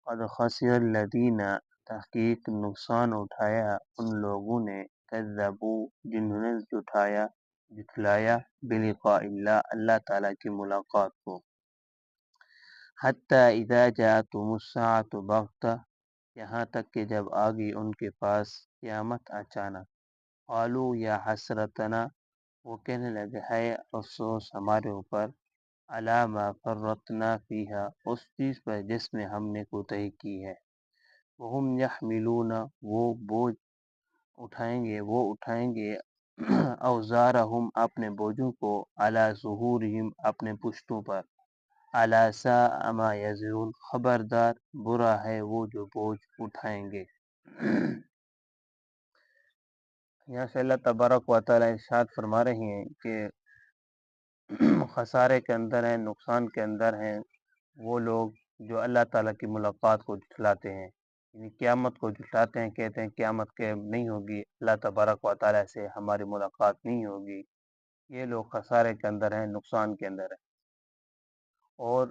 قد خسر الذین، تحقیق نقصان اٹھایا ان لوگوں نے، کذبوا جنہوں نے جھٹلایا بلقاء اللہ، اللہ تعالیٰ کی ملاقات کو، حتی اذا جاءتهم الساعة بغتہ، یہاں تک کہ جب آ گئی ان کے پاس قیامت اچانک، قالوا یا حسرتنا، وہ کہنے لگے ہے افسوس ہمارے اوپر، علی ما فرطنا فیہا، اس چیز پر جس میں ہم نے کوتاہی کی ہے، وہم یحملون، وہ بوجھ اٹھائیں گے اوزارہم، اپنے بوجھوں کو، علی ظہورہم، اپنے پشتوں پر، الی ساء ما یزرون، خبردار برا ہے وہ جو بوجھ اٹھائیں گے۔ یہاں سے اللہ تبارک و تعالی ارشاد فرما رہے ہیں کہ خسارے کے اندر ہیں، نقصان کے اندر ہیں وہ لوگ جو اللہ تعالیٰ کی ملاقات کو جھٹلاتے ہیں، یعنی قیامت کو جھٹلاتے ہیں، کہتے ہیں قیامت کے نہیں ہوگی، اللہ تبارک و تعالیٰ سے ہماری ملاقات نہیں ہوگی، یہ لوگ خسارے کے اندر ہیں، نقصان کے اندر ہیں۔ اور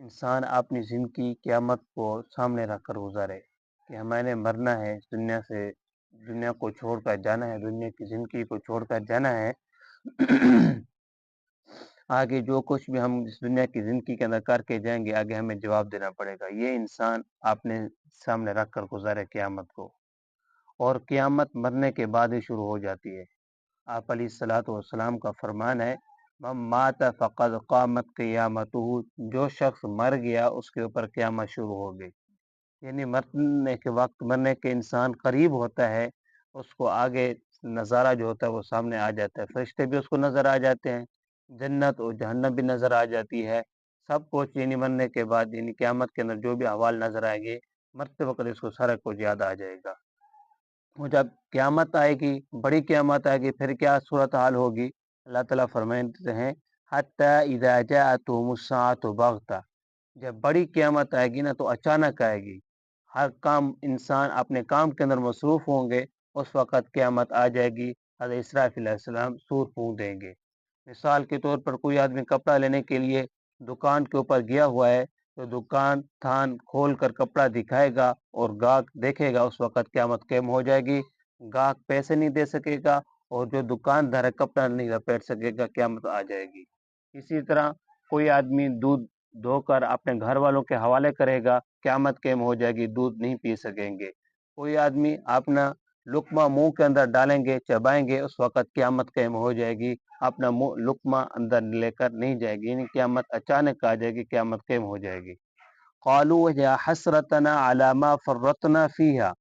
انسان اپنی زندگی قیامت کو سامنے رکھ کر گزارے کہ میں نے مرنا ہے، اس دنیا سے، دنیا کو چھوڑ کر جانا ہے، دنیا کی زندگی کو چھوڑ کر جانا ہے، آگے جو کچھ بھی ہم اس دنیا کی زندگی کے اندر کر کے جائیں گے، آگے ہمیں جواب دینا پڑے گا، یہ انسان اپنے سامنے رکھ کر گزارے قیامت کو، اور قیامت مرنے کے بعد ہی شروع ہو جاتی ہے۔ آپ علیہ الصلوۃ والسلام کا فرمان ہے، من مات فقد قامت قیامتہ، جو شخص مر گیا اس کے اوپر قیامت شروع ہو گئی، یعنی مرنے کے وقت، مرنے کے انسان قریب ہوتا ہے، اس کو آگے نظارہ جو ہوتا ہے وہ سامنے آ جاتا ہے، فرشتے بھی اس کو نظر آ جاتے ہیں، جنت اور جہنم بھی نظر آ جاتی ہے، سب کچھ، یعنی مرنے کے بعد، یعنی قیامت کے اندر جو بھی احوال نظر آئے گی، مرتے وقت اس کو سارا کچھ یاد آ جائے گا۔ وہ جب قیامت آئے گی، بڑی قیامت آئے گی، پھر کیا صورتحال ہوگی؟ اللہ تعالیٰ فرماتے ہیں حتی اذا جاءتهم الساعة بغتہ، جب بڑی قیامت آئے گی نا تو اچانک آئے گی، ہر کام، انسان اپنے کام کے اندر مصروف ہوں گے، اس وقت قیامت آ جائے گی، حضرت اسرافیل علیہ السلام سور پھونک دیں گے۔ مثال کے طور پر کوئی آدمی کپڑا لینے کے لیے دکان کے اوپر گیا ہوا ہے، تو دکان تھان کھول کر کپڑا دکھائے گا اور گاہک دیکھے گا، اس وقت قیامت قائم ہو جائے گی، گاہک پیسے نہیں دے سکے گا، اور جو دکاندار ہے کپڑا نہیں لپیٹ سکے گا، قیامت آ جائے گی۔ اسی طرح کوئی آدمی دودھ دھو کر اپنے گھر والوں کے حوالے کرے گا، قیامت قائم ہو جائے گی، دودھ نہیں پی سکیں گے۔ کوئی آدمی اپنا لقمہ منہ کے اندر ڈالیں گے، چبائیں گے، اس وقت قیامت قائم ہو جائے گی، اپنا لقمہ اندر لے کر نہیں جائے گی، یعنی قیامت اچانک آ جائے گی، قیامت قائم ہو جائے گی۔ قالوا یا حسرتنا علی ما فرطنا فیہا،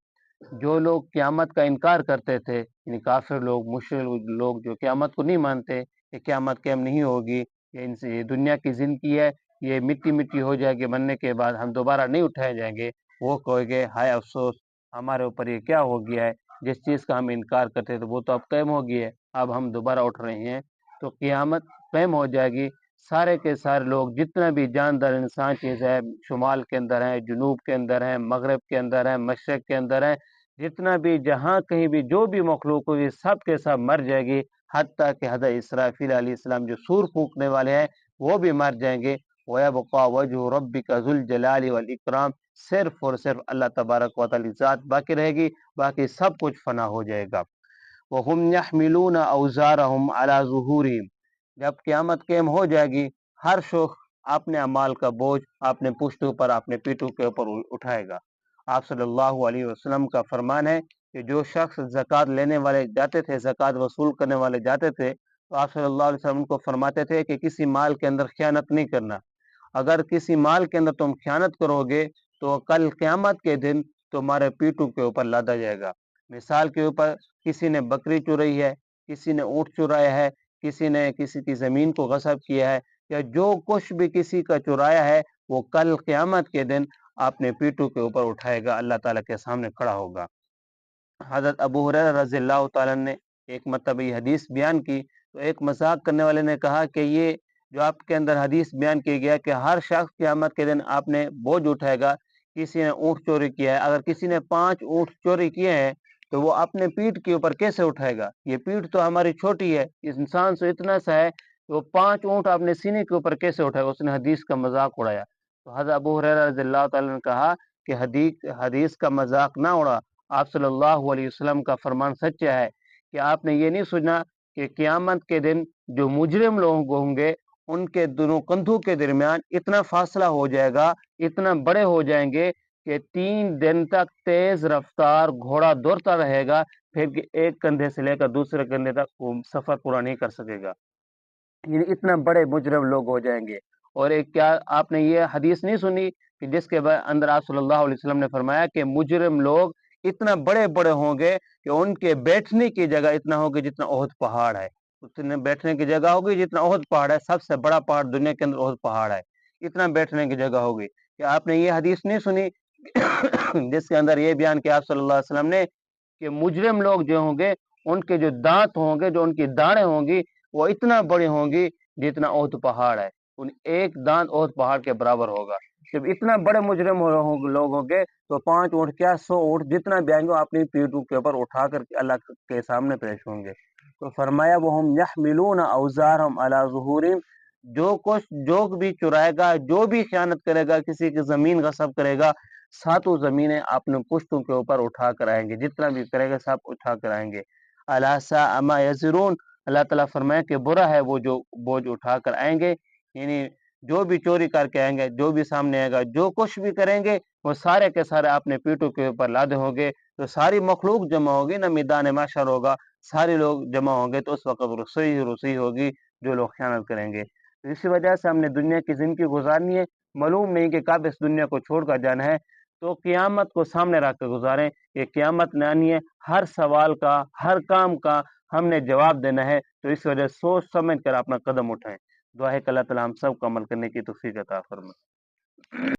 جو لوگ قیامت کا انکار کرتے تھے، یعنی کافر لوگ، مشرک لوگ جو قیامت کو نہیں مانتے کہ قیامت قائم نہیں ہوگی، یہ دنیا کی زندگی ہے، یہ مٹی مٹی ہو جائے گی، مرنے کے بعد ہم دوبارہ نہیں اٹھائے جائیں گے، وہ کہے گے ہائے افسوس ہمارے اوپر یہ کیا ہو گیا ہے، جس چیز کا ہم انکار کرتے تھے وہ تو اب قائم ہو گئی ہے، اب ہم دوبارہ اٹھ رہے ہیں، تو قیامت قائم ہو جائے گی، سارے کے سارے لوگ، جتنا بھی جاندار انسان چیز ہے، شمال کے اندر ہیں، جنوب کے اندر ہیں، مغرب کے اندر ہیں، مشرق کے اندر ہیں، جتنا بھی جہاں کہیں بھی جو بھی مخلوق ہوگی، سب کے سب مر جائے گی، حتیٰ کہ حضرت اسرافیل علیہ السلام جو سور پھونکنے والے ہیں وہ بھی مر جائیں گے۔ وَيَبْقَى وَجْهُ رَبِّكَ ذُو الْجَلَالِ وَالْإِكْرَامِ، صرف اور صرف اللہ تبارک و تعالی ذات باقی رہے گی، باقی سب کچھ فنا ہو جائے گا۔ وَهُمْ يَحْمِلُونَ أَوْزَارَهُمْ عَلَى ظُهُورِهِمْ، جب قیامت قائم ہو جائے گی، ہر شخص اپنے اعمال کا بوجھ اپنے پشتوں پر، اپنے پیٹوں کے اوپر اٹھائے گا۔ آپ صلی اللہ علیہ وسلم کا فرمان ہے کہ جو شخص زکوٰۃ لینے والے جاتے تھے، زکوٰۃ وصول کرنے والے جاتے تھے، تو آپ صلی اللہ علیہ وسلم کو فرماتے تھے کہ کسی مال کے اندر خیانت نہیں کرنا، اگر کسی مال کے اندر تم خیانت کرو گے تو کل قیامت کے دن تمہارے پیٹوں کے اوپر لادا جائے گا۔ مثال کے اوپر کسی نے بکری چرائی ہے، کسی نے اونٹ چرایا ہے، کسی نے کسی کی زمین کو غصب کیا ہے، یا جو کچھ بھی کسی کا چرایا ہے، وہ کل قیامت کے دن اپنے پیٹوں کے اوپر اٹھائے گا، اللہ تعالیٰ کے سامنے کھڑا ہوگا۔ حضرت ابو ہریرہ رضی اللہ تعالیٰ نے ایک مرتبہ یہ حدیث بیان کی، تو ایک مذاق کرنے والے نے کہا کہ یہ جو آپ کے اندر حدیث بیان کی گیا کہ ہر شخص قیامت کے دن آپ نے بوجھ اٹھائے گا، کسی نے اونٹ چوری کیا ہے، اگر کسی نے 5 اونٹ چوری کیے ہیں تو وہ اپنے پیٹھ کے اوپر کیسے اٹھائے گا؟ یہ پیٹھ تو ہماری چھوٹی ہے، اس انسان سے اتنا سا ہے، وہ 5 اونٹ اپنے سینے کے اوپر کیسے اٹھائے گا؟ اس نے حدیث کا مذاق اڑایا۔ تو حضرت ابو ہریرہ رضی اللہ تعالیٰ نے کہا کہ حدیث کا مذاق نہ اڑا. آپ صلی اللہ علیہ وسلم کا فرمان سچا ہے کہ آپ نے یہ نہیں سنا کہ قیامت کے دن جو مجرم لوگ ہوں گے ان کے دونوں کندھوں کے درمیان اتنا فاصلہ ہو جائے گا، اتنا بڑے ہو جائیں گے کہ 3 دن تک تیز رفتار گھوڑا دوڑتا رہے گا، پھر ایک کندھے سے لے کر دوسرے کندھے تک وہ سفر پورا نہیں کر سکے گا. یعنی اتنا بڑے مجرم لوگ ہو جائیں گے. اور ایک کیا آپ نے یہ حدیث نہیں سنی کہ جس کے اندر آپ صلی اللہ علیہ وسلم نے فرمایا کہ مجرم لوگ اتنا بڑے بڑے ہوں گے کہ ان کے بیٹھنے کی جگہ اتنا ہوگی جتنا احد پہاڑ ہے. اتنے بیٹھنے کی جگہ ہوگی جتنا احد پہاڑ ہے. سب سے بڑا پہاڑ دنیا کے اندر احد پہاڑ ہے. اتنا بیٹھنے کی جگہ ہوگی. کہ آپ نے یہ حدیث نہیں سنی جس کے اندر یہ بیان کیا آپ صلی اللہ علیہ وسلم نے کہ مجرم لوگ جو ہوں گے ان کے جو دانت ہوں گے، جو ان کی داڑیں ہوں گی، وہ اتنا بڑی ہوں گی جتنا احد پہاڑ ہے. ان ایک دانت احد پہاڑ کے برابر ہوگا. جب اتنا بڑے مجرم لوگ ہوں گے تو 5 اونٹ کیا 100 اونٹ جتنا بھی آئیں گے اپنی پیٹھوں کے اوپر اٹھا کر اللہ کے سامنے پیش ہوں گے. تو فرمایا وَهُمْ يَحْمِلُونَ أَوْزَارَهُمْ عَلَى ظُهُورِهِمْ. جو بھی چرائے گا، جو بھی خیانت کرے گا، کسی کی زمین غصب کرے گا، 7 زمینیں اپنے پشتوں کے اوپر اٹھا کر آئیں گے. جتنا بھی کرے گا سب اٹھا کر آئیں گے. أَلَا سَاءَ مَا يَزِرُونَ. اللہ تعالیٰ فرمایا کہ برا ہے وہ جو بوجھ اٹھا کر آئیں گے. یعنی جو بھی چوری کر کے آئیں گے، جو بھی سامنے آئے گا، جو کچھ بھی کریں گے وہ سارے کے سارے اپنے پیٹوں کے اوپر لادے ہوں گے. تو ساری مخلوق جمع ہوگی نا، میدان محشر ہوگا، سارے لوگ جمع ہوں گے. تو اس وقت رسوئی ہوگی جو لوگ خیانت کریں گے. اسی وجہ سے ہم نے دنیا کی زندگی گزارنی ہے. معلوم نہیں کہ کب اس دنیا کو چھوڑ کر جانا ہے. تو قیامت کو سامنے رکھ کر گزاریں. یہ قیامت نہ آنی ہے. ہر سوال کا، ہر کام کا ہم نے جواب دینا ہے. تو اس وجہ سوچ سمجھ کر اپنا قدم اٹھائیں. دعا ہے کہ اللہ تعالیٰ ہم سب کو عمل کرنے کی توفیق عطا فرمائے.